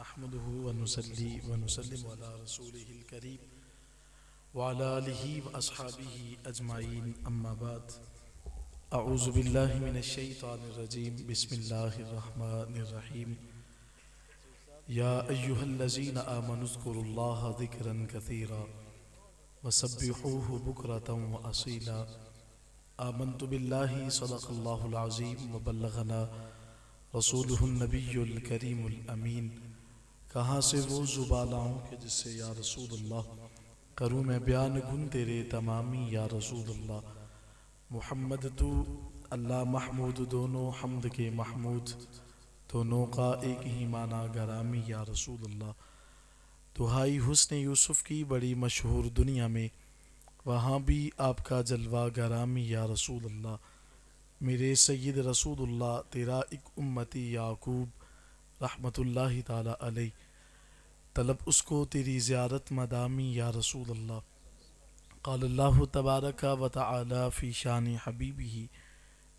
نحمده ونصلي ونسلم على رسوله الكريم وعلى آله وأصحابه أجمعين أما بعد أعوذ بالله من الشيطان الرجيم بسم الله الرحمن الرحيم يا أيها الذين آمنوا اذكروا الله ذكرا كثيرا وسبحوه بكرة وأصيلا آمنت بالله صدق الله العظيم وبلغنا رسولہ النبی الکریم الامین۔ کہاں سے وہ زبان لاؤں کہ جس سے یا رسول اللہ کروں میں بیان گن تیرے تمامی یا رسول اللہ۔ محمد تو اللہ محمود دونوں حمد کے محمود، دونوں کا ایک ہی معنی گرامی یا رسول اللہ۔ دہائی حسن یوسف کی بڑی مشہور دنیا میں، وہاں بھی آپ کا جلوہ گرامی یا رسول اللہ۔ میرے سید رسول اللہ تیرا ایک امتی یعقوب رحمت اللہ تعالی علیہ، طلب اس کو تیری زیارت مدامی یا رسول اللہ۔ قال اللہ تبارک و تعالی فی شان حبیبہ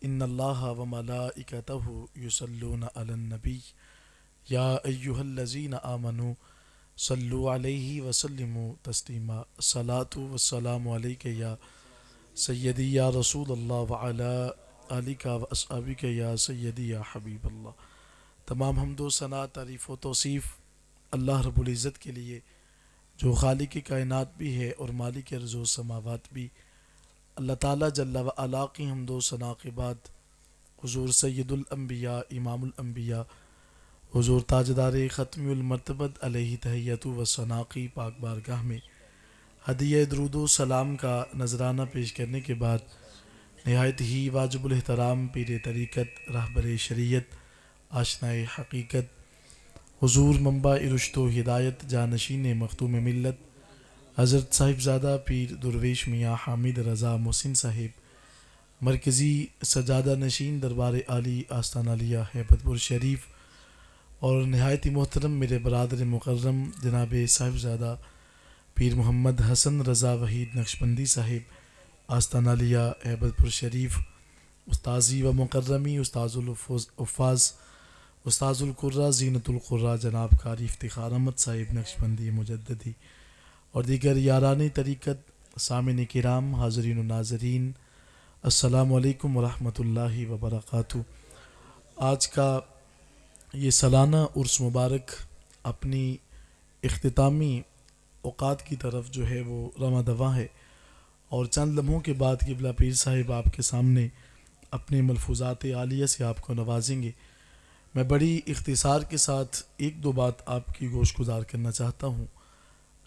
ان اللہ و ملائکتہ یصلون علی النبی یا ایہا الذین آمنوا صلوا علیہ وسلموا تسلیما۔ الصلاۃ والسلام علیک یا سیدی یا رسول اللہ وعلی آلک و اصحابک یا سیدی یا حبیب اللہ۔ تمام حمد و ثنا، تعریف و توصیف اللہ رب العزت کے لیے، جو خالق کائنات بھی ہے اور مالک ارض و سماوات بھی۔ اللہ تعالیٰ جل و علا کی حمد و ثنا کے بعد حضور سید الانبیاء امام الانبیاء حضور تاجدار ختم المرتبت علیہ تحیت و ثنا کی پاک بارگاہ میں ہدیہ درود و سلام کا نذرانہ پیش کرنے کے بعد نہایت ہی واجب الاحترام پیر طریقت، رہبر شریعت، آشنائے حقیقت، حضور منبع رشد و ہدایت، جانشین مختوم ملت حضرت صاحبزادہ پیر درویش میاں حامد رضا محسن صاحب، مرکزی سجادہ نشین دربار عالی آستانہ عالیہ ہیبت پور شریف، اور نہایت ہی محترم میرے برادر مکرم جناب صاحبزادہ پیر محمد حسن رضا وحید نقشبندی صاحب، آستانہ عالیہ ہیبت پور شریف، استاذی و مکرمی استاذ الحفاظ استاذ القرہ زینت القرہ جناب قاری افتخار احمد صاحب نقشبندی مجددی، اور دیگر یاران طریقت، سامعین کرام، حاضرین و ناظرین، السلام علیکم ورحمۃ اللہ وبرکاتہ۔ آج کا یہ سالانہ عرس مبارک اپنی اختتامی اوقات کی طرف جو ہے وہ رواں دواں ہے، اور چند لمحوں کے بعد قبلہ پیر صاحب آپ کے سامنے اپنے ملفوظات عالیہ سے آپ کو نوازیں گے۔ میں بڑی اختصار کے ساتھ ایک دو بات آپ کی گوش گزار کرنا چاہتا ہوں۔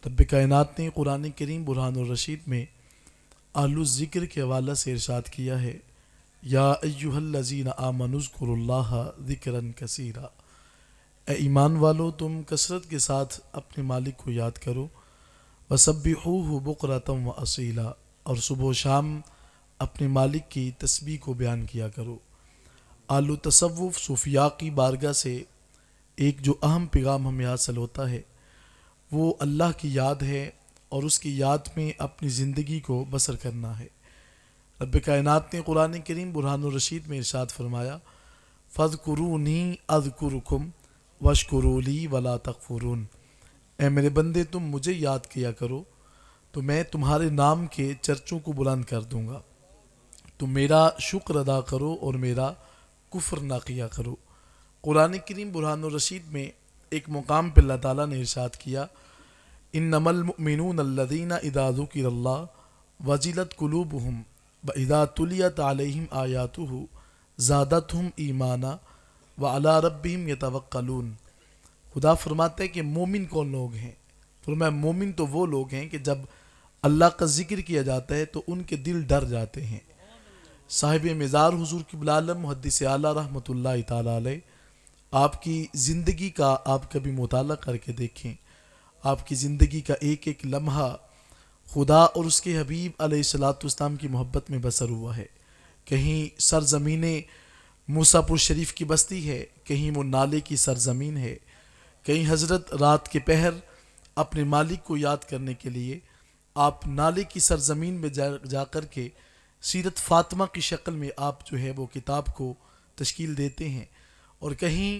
رب کائنات نے قرآن کریم برہان الرشید میں اہل الذکر کے حوالہ سے ارشاد کیا ہے، یا ایہا الذین آمنوا اذکروا اللہ ذکرا کثیرا۔ اے ایمان والو، تم کثرت کے ساتھ اپنے مالک کو یاد کرو، وسبحوہ بکرۃ واصیلا، اور صبح و شام اپنے مالک کی تسبیح کو بیان کیا کرو۔ اہل تصوف صوفیاء کی بارگاہ سے ایک جو اہم پیغام ہمیں حاصل ہوتا ہے وہ اللہ کی یاد ہے، اور اس کی یاد میں اپنی زندگی کو بسر کرنا ہے۔ رب کائنات نے قرآن کریم برہان الرشید میں ارشاد فرمایا، فاذکرونی اذکرکم واشکروا لی ولا تکفرون۔ اے میرے بندے، تم مجھے یاد کیا کرو تو میں تمہارے نام کے چرچوں کو بلند کر دوں گا، تم میرا شکر ادا کرو اور میرا کفر نہ کیا کرو۔ قرآن کریم برہان الرشید میں ایک مقام پہ اللہ تعالیٰ نے ارشاد کیا، انما المؤمنون الذین اذا ذکر اللہ وجلت قلوبہم واذا تلیت علیہم آیاتہ زادتہم ایمانا وعلی ربہم یتوکلون۔ خدا فرماتا ہے کہ مومن کون لوگ ہیں؟ فرمایا مومن تو وہ لوگ ہیں کہ جب اللہ کا ذکر کیا جاتا ہے تو ان کے دل ڈر جاتے ہیں۔ صاحب مزار حضور قبلہ عالم محدث اعلیٰ رحمۃ اللہ تعالیٰ علیہ، آپ کی زندگی کا آپ کبھی مطالعہ کر کے دیکھیں، آپ کی زندگی کا ایک ایک لمحہ خدا اور اس کے حبیب علیہ الصلاۃ والسلام کی محبت میں بسر ہوا ہے۔ کہیں سرزمین موسیٰ پور شریف کی بستی ہے، کہیں وہ نالے کی سرزمین ہے، کہیں حضرت رات کے پہر اپنے مالک کو یاد کرنے کے لیے آپ نالے کی سرزمین میں جا کر کے سیرت فاطمہ کی شکل میں آپ جو ہے وہ کتاب کو تشکیل دیتے ہیں، اور کہیں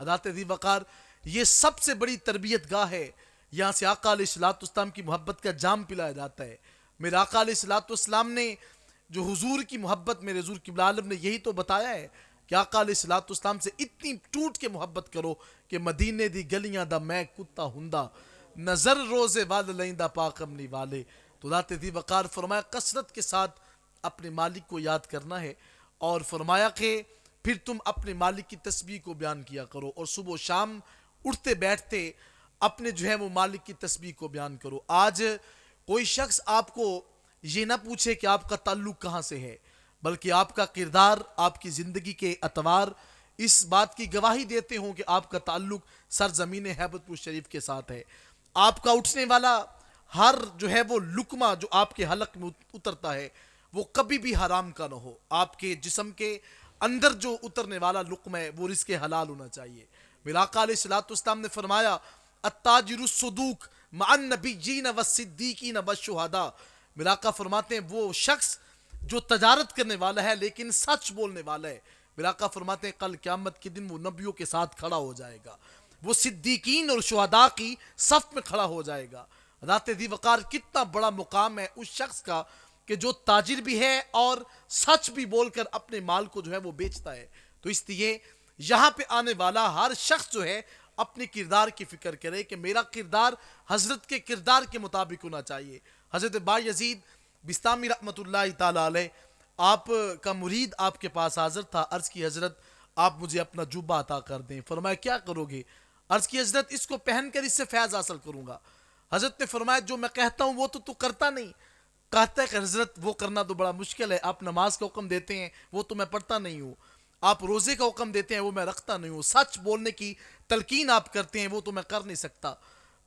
حضرت ذی وقار یہ سب سے بڑی تربیت گاہ ہے، یہاں سے آقا علیہ الصلوۃ والسلام کی محبت کا جام پلایا جاتا ہے۔ میرے آقا علیہ الصلوۃ والسلام نے جو حضور کی محبت میرے حضور قبلہ عالم نے یہی تو بتایا ہے کہ آقا علیہ الصلوۃ والسلام سے اتنی ٹوٹ کے محبت کرو کہ مدینے دی گلیاں دا میں کتا ہندا، نظر روزے وال لیندا پاک امنی والے۔ تو حضرت ذی وقار فرمایا کثرت کے ساتھ اپنے مالک کو یاد کرنا ہے، اور فرمایا کہ پھر تم اپنے مالک کی تسبیح کو بیان کیا کرو، اور صبح و شام اٹھتے بیٹھتے اپنے جو ہے وہ مالک کی تسبیح کو بیان کرو۔ آج کوئی شخص آپ کو یہ نہ پوچھے کہ آپ کا تعلق کہاں سے ہے، بلکہ آپ کا کردار، آپ کی زندگی کے اطوار اس بات کی گواہی دیتے ہوں کہ آپ کا تعلق سرزمین ہیبت پور شریف کے ساتھ ہے۔ آپ کا اٹھنے والا ہر جو ہے وہ لقمہ جو آپ کے حلق میں اترتا ہے وہ کبھی بھی حرام کا نہ ہو۔ آپ کے جسم کے اندر جو اترنے والا لقمہ ہے وہ رزق حلال ہونا چاہیے۔ میرا آقا علیہ الصلوۃ والسلام نے فرمایا التاجر الصدوق مع النبیین والصدیقین والشہداء۔ میرا آقا فرماتے ہیں وہ شخص جو تجارت کرنے والا ہے لیکن سچ بولنے والا ہے، میرا آقا فرماتے ہیں کل قیامت کے دن وہ نبیوں کے ساتھ کھڑا ہو جائے گا، وہ صدیقین اور شہداء کی صف میں کھڑا ہو جائے گا۔ حضرت ذی وقار کتنا بڑا مقام ہے اس شخص کا کہ جو تاجر بھی ہے اور سچ بھی بول کر اپنے مال کو جو ہے وہ بیچتا ہے۔ تو اس لیے یہاں پہ آنے والا ہر شخص جو ہے اپنے کردار کی فکر کرے کہ میرا کردار حضرت کے کردار کے مطابق ہونا چاہیے۔ حضرت بایزید بستامی رحمۃ اللہ تعالی علیہ آپ کا مرید آپ کے پاس حاضر تھا، عرض کی حضرت آپ مجھے اپنا جبہ عطا کر دیں۔ فرمایا کیا کرو گے؟ عرض کی حضرت اس کو پہن کر اس سے فیض حاصل کروں گا۔ حضرت نے فرمایا جو میں کہتا ہوں وہ تو کرتا نہیں۔ کہتا ہے کہ حضرت وہ کرنا تو بڑا مشکل ہے، آپ نماز کا حکم دیتے ہیں وہ تو میں پڑھتا نہیں ہوں، آپ روزے کا حکم دیتے ہیں وہ میں رکھتا نہیں ہوں، سچ بولنے کی تلقین آپ کرتے ہیں وہ تو میں کر نہیں سکتا۔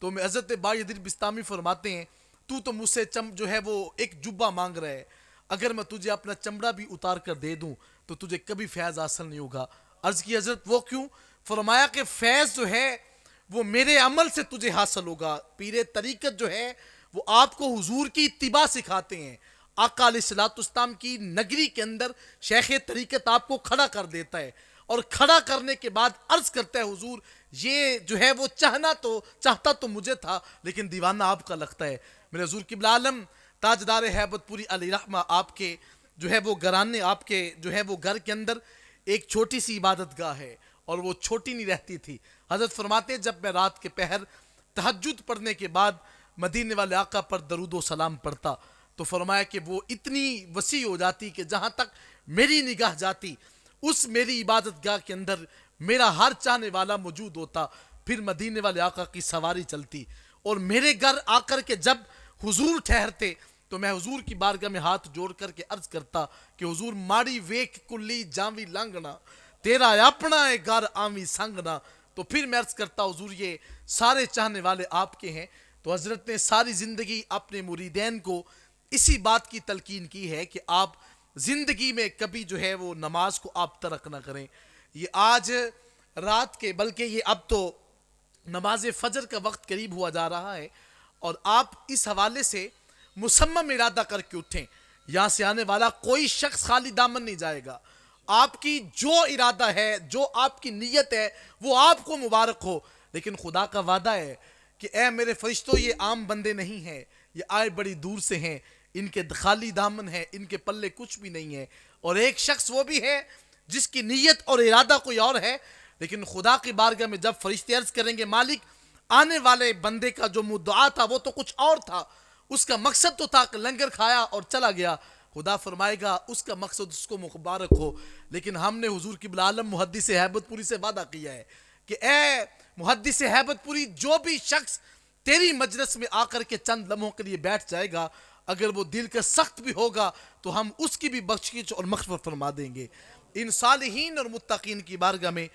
تو میں حضرت بایزید بستامی فرماتے ہیں تو مجھ سے جو ہے وہ ایک جبہ مانگ رہا ہے، اگر میں تجھے اپنا چمڑا بھی اتار کر دے دوں تو تجھے کبھی فیض حاصل نہیں ہوگا۔ عرض کی حضرت وہ کیوں؟ فرمایا کہ فیض جو ہے وہ میرے عمل سے تجھے حاصل ہوگا۔ پیر طریقت جو ہے وہ آپ کو حضور کی اتباع سکھاتے ہیں۔ آقا علیہ الصلوۃ والسلام کی نگری کے اندر شیخ طریقت آپ کو کھڑا کر دیتا ہے، اور کھڑا کرنے کے بعد عرض کرتا ہے حضور یہ جو ہے وہ چاہتا تو مجھے تھا لیکن دیوانہ آپ کا لگتا ہے۔ میرے حضور قبلہ عالم تاجدار ہیبت پوری علی رحمہ آپ کے جو ہے وہ گھرانے، آپ کے جو ہے وہ گھر کے اندر ایک چھوٹی سی عبادت گاہ ہے، اور وہ چھوٹی نہیں رہتی تھی۔ حضرت فرماتے ہیں جب میں رات کے پہر تہجد پڑھنے کے بعد مدینے والے آقا پر درود و سلام پڑھتا تو فرمایا کہ وہ اتنی وسیع ہو جاتی کہ جہاں تک میری نگاہ جاتی اس میری عبادت گاہ کے اندر میرا ہر چاہنے والا موجود ہوتا۔ پھر مدینے والے آقا کی سواری چلتی، اور میرے گھر آ کر کے جب حضور ٹھہرتے تو میں حضور کی بارگاہ میں ہاتھ جوڑ کر کے عرض کرتا کہ حضور ماڑی ویک کلی جاوی لنگنا تیرا اپنا ہے گھر آوی سنگنا۔ تو پھر میں عرض کرتا حضور یہ سارے چاہنے والے آپ کے ہیں۔ تو حضرت نے ساری زندگی اپنے مریدین کو اسی بات کی تلقین کی ہے کہ آپ زندگی میں کبھی جو ہے وہ نماز کو آپ ترک نہ کریں۔ یہ آج رات کے بلکہ یہ اب تو نماز فجر کا وقت قریب ہوا جا رہا ہے، اور آپ اس حوالے سے مصمم ارادہ کر کے اٹھیں، یہاں سے آنے والا کوئی شخص خالی دامن نہیں جائے گا۔ آپ کی جو ارادہ ہے، جو آپ کی نیت ہے وہ آپ کو مبارک ہو، لیکن خدا کا وعدہ ہے کہ اے میرے فرشتوں یہ عام بندے نہیں ہیں، یہ آئے بڑی دور سے ہیں، ان کے خالی دامن ہے، ان کے پلے کچھ بھی نہیں ہے۔ اور ایک شخص وہ بھی ہے جس کی نیت اور ارادہ کوئی اور ہے، لیکن خدا کی بارگاہ میں جب فرشتے عرض کریں گے مالک آنے والے بندے کا جو مدعا تھا وہ تو کچھ اور تھا، اس کا مقصد تو تھا کہ لنگر کھایا اور چلا گیا، خدا فرمائے گا اس کا مقصد اس کو مبارک ہو، لیکن ہم نے حضور قبلہ عالم محدث ہیبت پوری سے وعدہ کیا ہے کہ اے محدث ہیبت پوری جو بھی شخص تیری مجلس میں آ کر کے چند لمحوں کے لیے بیٹھ جائے گا اگر وہ دل کا سخت بھی ہوگا تو ہم اس کی بھی بخشش اور مغفرت فرما دیں گے۔ ان صالحین اور متقین کی بارگاہ میں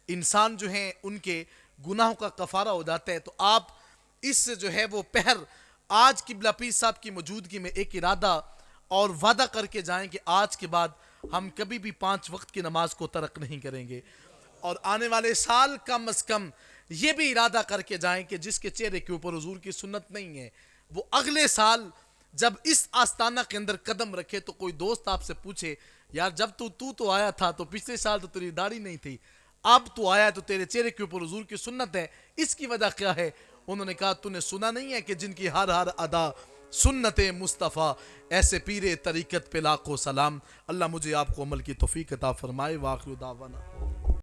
انسان جو ہیں ان کے گناہوں کا کفارہ ہو جاتا ہے۔ تو آپ اس جو ہے وہ پہر آج قبلہ پیر صاحب کی موجودگی میں ایک ارادہ اور وعدہ کر کے جائیں کہ آج کے بعد ہم کبھی بھی 5 وقت کی نماز کو ترک نہیں کریں گے، اور آنے والے سال کم از کم یہ بھی ارادہ کر کے جائیں کہ جس کے چہرے کے اوپر حضور کی سنت نہیں ہے وہ اگلے سال جب اس آستانہ کے اندر قدم رکھے تو کوئی دوست آپ سے پوچھے یار جب تو آیا تھا تو پچھلے سال تو تیری داڑھی نہیں تھی، اب تو آیا تو تیرے چہرے کے اوپر حضور کی سنت ہے، اس کی وجہ کیا ہے؟ انہوں نے کہا تو نے سنا نہیں ہے کہ جن کی ہر ہر ادا سنت مصطفیٰ، ایسے پیر طریقت پہ لاکھوں سلام۔ اللہ مجھے آپ کو عمل کی توفیق عطا فرمائے۔ وآخر دعوانا